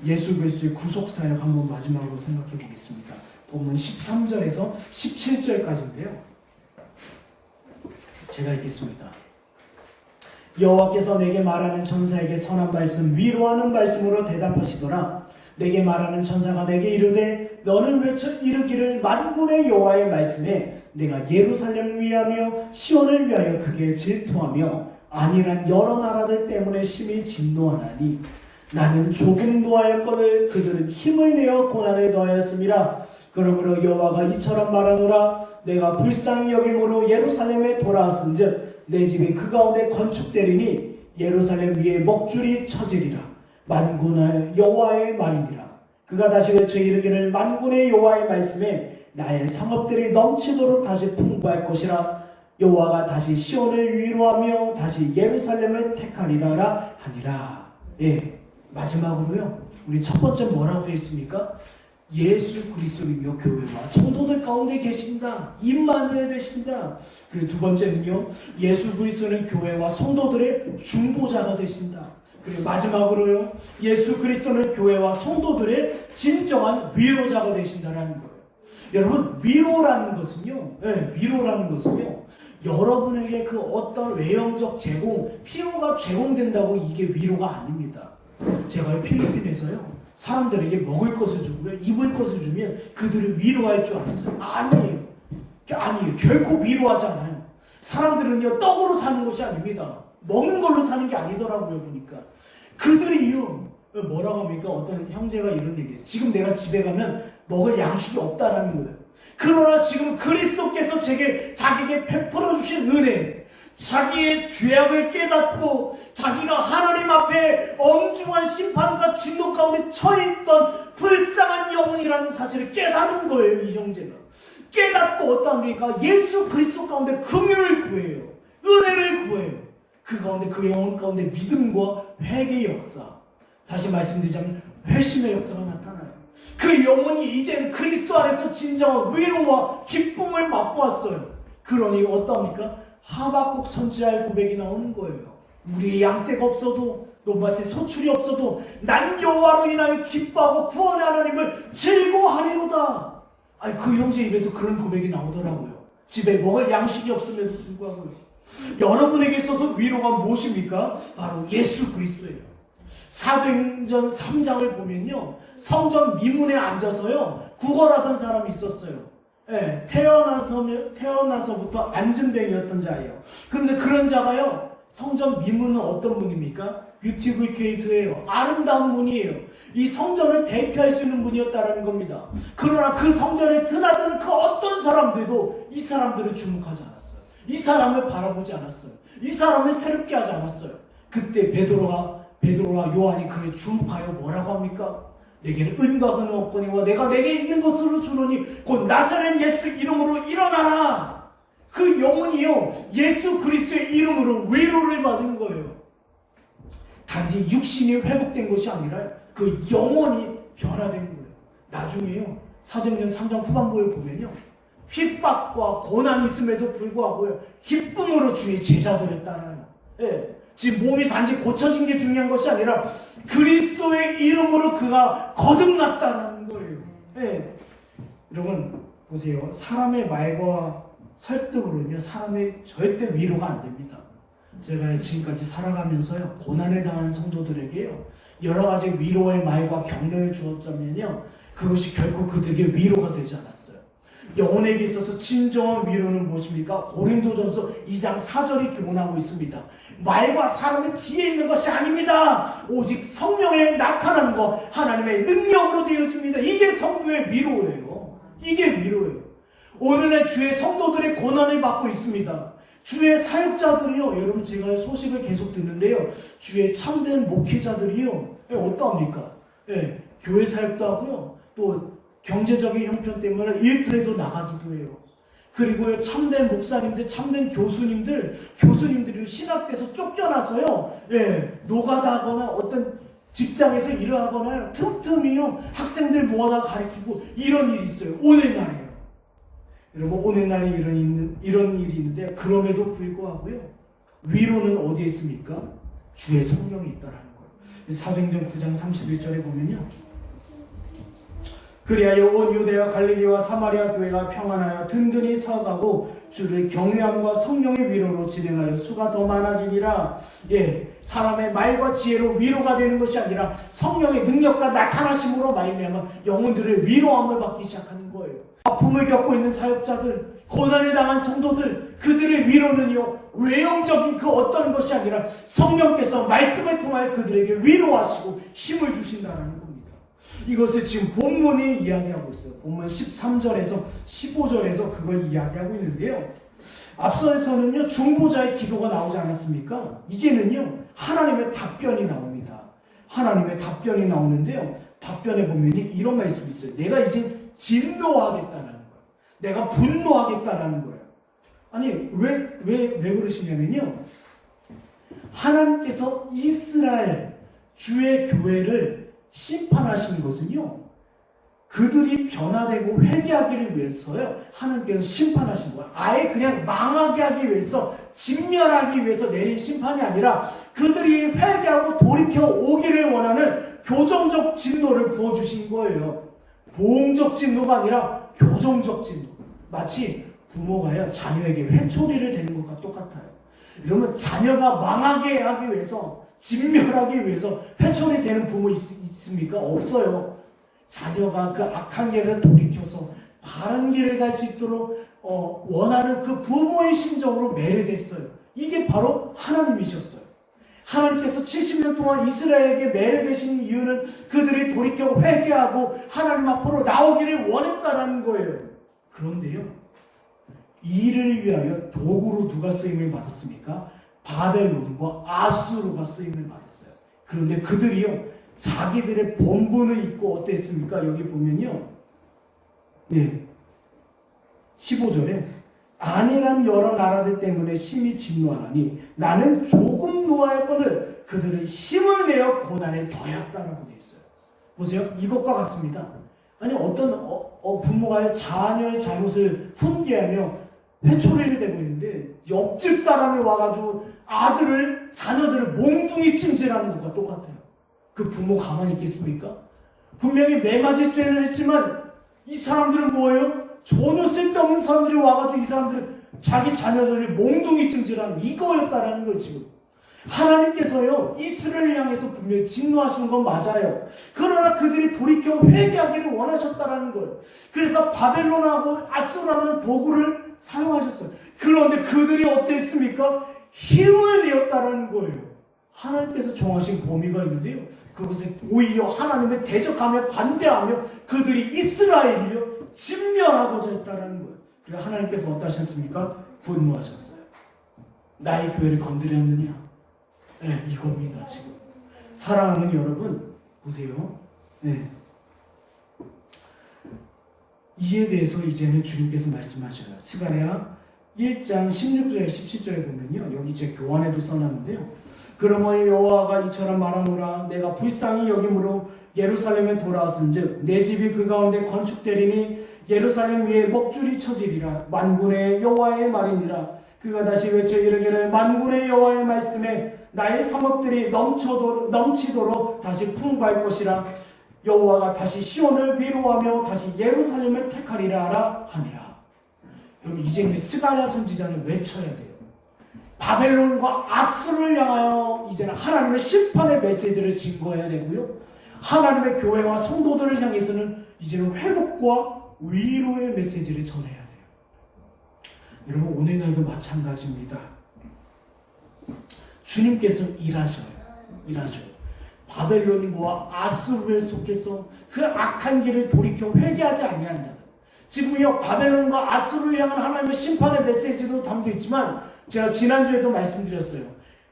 예수 그리스도의 구속사역 한번 마지막으로 생각해 보겠습니다. 본문 13절에서 17절까지인데요. 제가 읽겠습니다. 여호와께서 내게 말하는 천사에게 선한 말씀 위로하는 말씀으로 대답하시더라. 내게 말하는 천사가 내게 이르되 너는 외쳐 이르기를 만군의 여호와의 말씀에 내가 예루살렘을 위하며 시온을 위하여 크게 질투하며 아니란 여러 나라들 때문에 심히 진노하나니 나는 조금 노하였거늘 그들은 힘을 내어 고난을 더하였음이라. 그러므로 여호와가 이처럼 말하노라. 내가 불쌍히 여김으로 예루살렘에 돌아왔은즉 내 집이 그 가운데 건축되리니 예루살렘 위에 먹줄이 쳐지리라. 만군의 여호와의 말이니라. 그가 다시 외쳐 이르기를 만군의 여호와의 말씀에 나의 상업들이 넘치도록 다시 풍부할 것이라. 여호와가 다시 시온을 위로하며 다시 예루살렘을 택하리라 하니라. 예, 마지막으로요. 우리 첫 번째 뭐라고 되어 있습니까? 예수 그리스도이며 교회와 성도들 가운데 계신다. 임마누엘 되신다. 그리고 두 번째는요. 예수 그리스도는 교회와 성도들의 중보자가 되신다. 그리고 마지막으로요. 예수 그리스도는 교회와 성도들의 진정한 위로자가 되신다라는 거예요. 여러분 위로라는 것은요. 위로라는 것은요. 여러분에게 그 어떤 외형적 제공, 필요가 제공된다고 이게 위로가 아닙니다. 제가 필리핀에서요. 사람들에게 먹을 것을 주고요. 입을 것을 주면 그들을 위로할 줄 알았어요. 아니에요. 결코 위로하지 않아요. 사람들은요. 떡으로 사는 것이 아닙니다. 먹는 걸로 사는 게 아니더라고요. 보니까. 그들이요. 뭐라고 합니까? 어떤 형제가 이런 얘기해요. 지금 내가 집에 가면 먹을 양식이 없다라는 거예요. 그러나 지금 그리스도께서 자기에게 베풀어 주신 은혜, 자기의 죄악을 깨닫고 자기가 하나님 앞에 엄중한 심판과 진노 가운데 처해있던 불쌍한 영혼이라는 사실을 깨닫는 거예요. 이 형제가 깨닫고 어떠합니까? 예수 그리스도 가운데 긍휼을 구해요. 은혜를 구해요. 그 가운데 그 영혼 가운데 믿음과 회개의 역사, 다시 말씀드리자면 회심의 역사가 나타나요. 그 영혼이 이제는 그리스도 안에서 진정한 위로와 기쁨을 맛보았어요. 그러니 어떠합니까? 하박국 선지자의 고백이 나오는 거예요. 우리의 양떼가 없어도, 논밭에 소출이 없어도 난 여호와로 인하여 기뻐하고 구원의 하나님을 즐거워하리로다. 아니, 그 형제 입에서 그런 고백이 나오더라고요. 집에 먹을 양식이 없음에도 불구하고요. 여러분에게 있어서 위로가 무엇입니까? 바로 예수 그리스도예요. 사도행전 3장을 보면요, 성전 미문에 앉아서요 구걸하던 사람이 있었어요. 예, 태어나서부터 앉은뱅이였던 자예요. 그런데 그런 자가요, 성전 미문은 어떤 분입니까? 뷰티풀 게이트예요. 아름다운 문이에요. 이 성전을 대표할 수 있는 분이었다라는 겁니다. 그러나 그 성전에 드나드는 그 어떤 사람들도 이 사람들을 주목하지 않았어요. 이 사람을 바라보지 않았어요. 이 사람을 새롭게 하지 않았어요. 그때 베드로와 요한이 그를 주목하여 뭐라고 합니까? 내게는 은과 금은 없거니와 내가 내게 있는 것으로 주노니 곧 나사렛 예수 이름으로 일어나라. 그 영혼이요, 예수 그리스도의 이름으로 위로를 받은 거예요. 단지 육신이 회복된 것이 아니라 그 영혼이 변화된 거예요. 나중에요, 사도행전 3장 후반부에 보면요, 핍박과 고난이 있음에도 불구하고요, 기쁨으로 주의 제자들을 따라요. 예, 지금 몸이 단지 고쳐진 게 중요한 것이 아니라 그리스도의 이름으로 그가 거듭났다는 거예요. 예. 여러분 보세요. 사람의 말과 설득으로는요, 사람의 절대 위로가 안 됩니다. 제가 지금까지 살아가면서요, 고난을 당한 성도들에게요, 여러 가지 위로의 말과 격려를 주었다면요, 그것이 결코 그들에게 위로가 되지 않았어요. 영혼에게 있어서 진정한 위로는 무엇입니까? 고린도전서 2장 4절이 교훈하고 있습니다. 말과 사람의 지혜 있는 것이 아닙니다. 오직 성령의 나타나는 것, 하나님의 능력으로 되어집니다. 이게 성도의 위로예요. 이게 위로예요. 오늘의 주의 성도들의 고난을 받고 있습니다. 주의 사역자들이요, 여러분 제가 소식을 계속 듣는데요, 주의 참된 목회자들이요, 어떠합니까? 예, 교회 사역도 하고요, 또 경제적인 형편 때문에 일터에도 나가기도 해요. 그리고요, 참된 목사님들, 참된 교수님들이 신학교에서 쫓겨나서요, 예, 노가다 하거나 어떤 직장에서 일을 하거나 틈틈이요, 학생들 모아다 가르치고 이런 일이 있어요. 오늘날이에요. 여러분, 오늘날에 이런 일이 있는데, 그럼에도 불구하고요, 위로는 어디에 있습니까? 주의 성령이 있다라는 거예요. 사도행전 9장 31절에 보면요, 그리하여 온 유대와 갈릴리와 사마리아 교회가 평안하여 든든히 서가고 주를 경외함과 성령의 위로로 진행하여 수가 더 많아지리라. 예, 사람의 말과 지혜로 위로가 되는 것이 아니라 성령의 능력과 나타나심으로 말미암아 영혼들의 위로함을 받기 시작하는 거예요. 아픔을 겪고 있는 사역자들, 고난을 당한 성도들, 그들의 위로는요, 외형적인 그 어떤 것이 아니라 성령께서 말씀을 통하여 그들에게 위로하시고 힘을 주신다는 겁니다. 이것을 지금 본문이 이야기하고 있어요. 본문 13절에서 15절에서 그걸 이야기하고 있는데요, 앞서에서는요, 중보자의 기도가 나오지 않았습니까? 이제는요, 하나님의 답변이 나옵니다. 하나님의 답변이 나오는데요, 답변에 보면 이런 말씀이 있어요. 내가 이제 진노하겠다라는 거예요. 내가 분노하겠다라는 거예요. 아니, 왜 그러시냐면요, 하나님께서 이스라엘 주의 교회를 심판하신 것은요, 그들이 변화되고 회개하기를 위해서요, 하나님께서 심판하신 거예요. 아예 그냥 망하게 하기 위해서, 진멸하기 위해서 내린 심판이 아니라 그들이 회개하고 돌이켜 오기를 원하는 교정적 진노를 부어주신 거예요. 보응적 진노가 아니라 교정적 진노. 마치 부모가요, 자녀에게 회초리를 대는 것과 똑같아요. 이러면 자녀가 망하게 하기 위해서, 진멸하기 위해서 회초리 대는 부모 있습니까? 없어요. 자녀가 그 악한 길을 돌이켜서 바른 길을 갈 수 있도록 원하는 그 부모의 심정으로 매료됐어요. 이게 바로 하나님이셨어요. 하나님께서 70년 동안 이스라엘에게 매료되신 이유는 그들이 돌이켜 회개하고 하나님 앞으로 나오기를 원했다라는 거예요. 그런데요, 이 일을 위하여 도구로 누가 쓰임을 받았습니까? 바벨론과 아수르가 쓰임을 받았어요. 그런데 그들이요, 자기들의 본분을 잊고 어땠습니까? 여기 보면요, 네, 15절에 아니란 여러 나라들 때문에 심히 진노하나니 나는 조금 노하였거늘 그들은 힘을 내어 고난에 더했다라고 되어 있어요. 보세요. 이것과 같습니다. 아니 어떤 부모가 자녀의 잘못을 훈계하며 회초리를 대고 있는데 옆집 사람이 와가지고 자녀들을 몽둥이 찜질하는 것과 똑같아요. 그 부모 가만히 있겠습니까? 분명히 매맞을 죄를 했지만 이 사람들은 뭐예요? 전혀 쓸데없는 사람들이 와가지고 이 사람들은 자기 자녀들을 몽둥이 찜질하는 이거였다라는 거예요. 지금 하나님께서요 이스라엘을 향해서 분명히 진노하시는 건 맞아요. 그러나 그들이 돌이켜 회개하기를 원하셨다라는 거예요. 그래서 바벨론하고 아수라는 도구를 사용하셨어요. 그런데 그들이 어땠습니까? 힘을 내었다라는 거예요. 하나님께서 정하신 범위가 있는데요. 그것을 오히려 하나님을 대적하며 반대하며 그들이 이스라엘이요 진멸하고자 했다라는 거예요. 그래서 하나님께서 어떠셨습니까? 분노하셨어요. 나의 교회를 건드렸느냐? 네, 이겁니다. 지금 사랑하는 여러분 보세요. 네. 이에 대해서 이제는 주님께서 말씀하셔요. 스가랴 1장 16절 17절에 보면요. 여기 제 교환에도 써놨는데요. 그러므로 여호와가 이처럼 말하노라. 내가 불쌍히 여김으로 예루살렘에 돌아왔은즉 내 집이 그 가운데 건축되리니 예루살렘 위에 먹줄이 쳐지리라. 만군의 여호와의 말이니라. 그가 다시 외쳐 이르기를 만군의 여호와의 말씀에 나의 성읍들이 넘치도록 다시 풍부할 것이라. 여호와가 다시 시온을 위로하며 다시 예루살렘을 택하리라 하니라. 여러분 이제 스가랴 선지자는 외쳐야 돼요. 바벨론과 아수르를 향하여 이제는 하나님의 심판의 메시지를 증거해야 되고요. 하나님의 교회와 성도들을 향해서는 이제는 회복과 위로의 메시지를 전해야 돼요. 여러분 오늘날도 마찬가지입니다. 주님께서 일하셔요. 바벨론과 아수르에 속해서 그 악한 길을 돌이켜 회개하지 아니한 자들. 지금요 바벨론과 아수르를 향한 하나님의 심판의 메시지도 담겨있지만 제가 지난주에도 말씀드렸어요.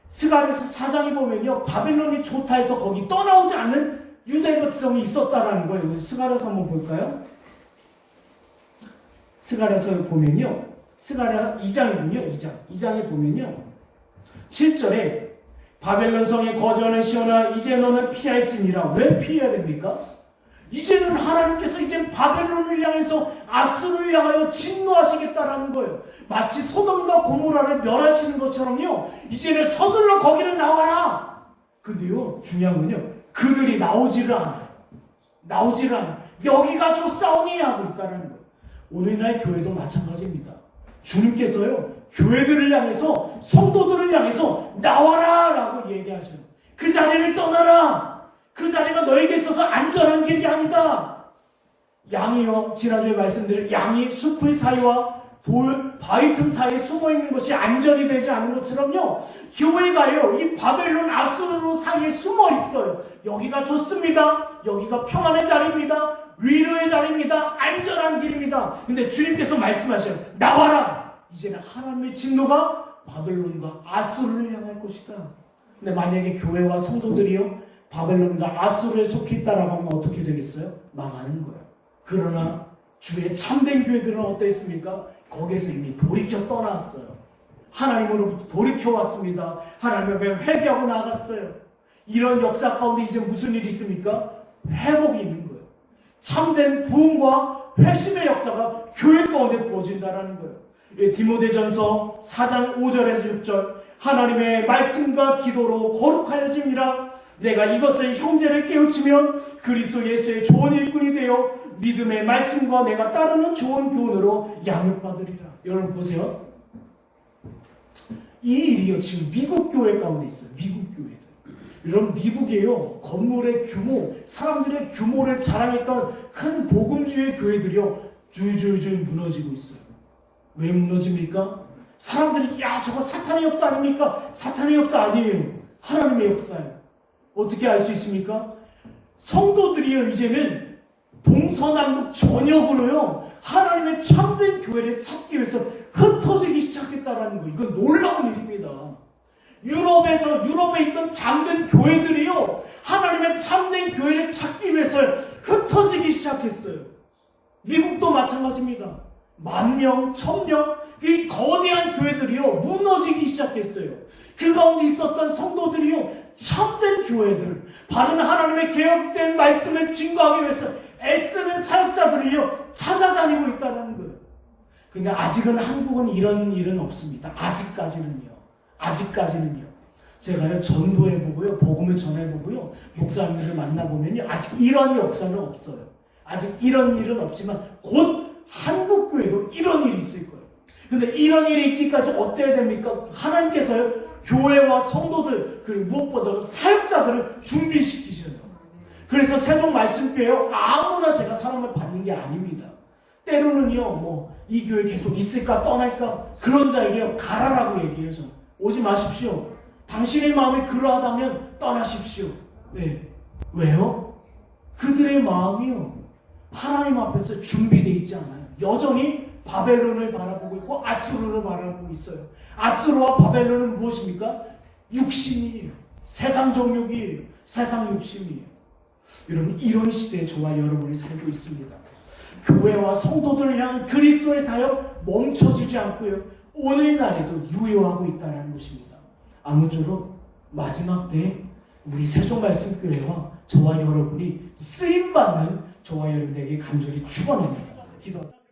스가랴서 4장에 보면요 바벨론이 좋다 해서 거기 떠나오지 않는 유대 백성이 있었다라는 거예요. 스가랴서 한번 볼까요? 스가랴서 보면요 스가랴 2장이군요. 2장에 보면요 7절에 바벨론 성에 거주하는 시온아 이제 너는 피할지니라. 왜 피해야 됩니까? 이제는 하나님께서 이제 바벨론을 향해서 아수르를 향하여 진노하시겠다라는 거예요. 마치 소돔과 고모라를 멸하시는 것처럼요. 이제는 서둘러 거기를 나와라. 근데요 중요한 건요. 그들이 나오지를 않아요. 여기가 좋사오니 하고 있다는 거예요. 오늘날 교회도 마찬가지입니다. 주님께서요 교회들을 향해서 성도들을 향해서 나와라 라고 얘기하셔요. 그 자리를 떠나라. 그 자리가 너에게 있어서 안전한 길이 아니다. 양이요 지난주에 말씀드린 양이 숲의 사이와 바위 틈 사이에 숨어있는 것이 안전이 되지 않은 것처럼요 교회가요 이 바벨론 아수르 사이에 숨어있어요. 여기가 좋습니다. 여기가 평안의 자리입니다. 위로의 자리입니다. 안전한 길입니다. 근데 주님께서 말씀하셔요. 나와라. 이제는 하나님의 진노가 바벨론과 아수르를 향할 것이다. 근데 만약에 교회와 성도들이요 바벨론과 아수르에 속해 있다라고 하면 어떻게 되겠어요? 망하는 거예요. 그러나 주의 참된 교회들은 어땠습니까? 거기에서 이미 돌이켜 떠났어요. 하나님으로부터 돌이켜 왔습니다. 하나님 앞에 회개하고 나갔어요. 이런 역사 가운데 이제 무슨 일이 있습니까? 회복이 있는 거예요. 참된 부흥과 회심의 역사가 교회 가운데 부어진다라는 거예요. 디모데전서 4장 5절에서 6절 하나님의 말씀과 기도로 거룩하여짐이라. 내가 이것을 형제를 깨우치면 그리스도 예수의 좋은 일꾼이 되어 믿음의 말씀과 내가 따르는 좋은 교훈으로 양육받으리라. 여러분 보세요. 이 일이요 지금 미국 교회 가운데 있어요. 미국 교회들. 여러분 미국에요 건물의 규모, 사람들의 규모를 자랑했던 큰 복음주의 교회들이요 줄줄줄 무너지고 있어요. 왜 무너집니까? 사람들이 야 저거 사탄의 역사 아닙니까? 사탄의 역사 아니에요. 하나님의 역사예요. 어떻게 알 수 있습니까? 성도들이요 이제는 동서남북 전역으로요 하나님의 참된 교회를 찾기 위해서 흩어지기 시작했다라는 거. 이건 놀라운 일입니다. 유럽에 있던 잠든 교회들이요 하나님의 참된 교회를 찾기 위해서 흩어지기 시작했어요. 미국도 마찬가지입니다. 10,000명, 1,000명 이 거대한 교회들이요 무너지기 시작했어요. 그 가운데 있었던 성도들이요 참된 교회들, 바른 하나님의 개혁된 말씀을 증거하기 위해서 애쓰는 사역자들이요 찾아다니고 있다는 거예요. 그러니까 아직은 한국은 이런 일은 없습니다. 아직까지는요. 제가요 전도해보고요, 복음을 전해보고요, 목사님들을 만나보면요, 아직 이런 역사는 없어요. 아직 이런 일은 없지만 곧 한국 교회도 이런 일이 있을 거예요. 근데 이런 일이 있기까지 어때야 됩니까? 하나님께서요 교회와 성도들, 그리고 무엇보다도 사역자들을 준비시키셔요. 그래서 세종 말씀교회요 아무나 제가 사람을 받는 게 아닙니다. 때로는요 이 교회 계속 있을까 떠날까 그런 자에게요 가라라고 얘기해요. 저는. 오지 마십시오. 당신의 마음이 그러하다면 떠나십시오. 네. 왜요? 그들의 마음이요 하나님 앞에서 준비되어 있지 않아요. 여전히 바벨론을 바라보고 있고 아수르를 바라보고 있어요. 아수르와 바벨론은 무엇입니까? 육신이에요. 세상 정욕이에요. 세상 욕심이에요. 여러분 이런 시대에 저와 여러분이 살고 있습니다. 교회와 성도들을 향한 그리스도의 사역 멈춰지지 않고요. 오늘날에도 유효하고 있다는 것입니다. 아무쪼록 마지막 때에 우리 세종말씀교회와 저와 여러분이 쓰임받는 저와 여러분에게 간절히 축원합니다. 기도합니다.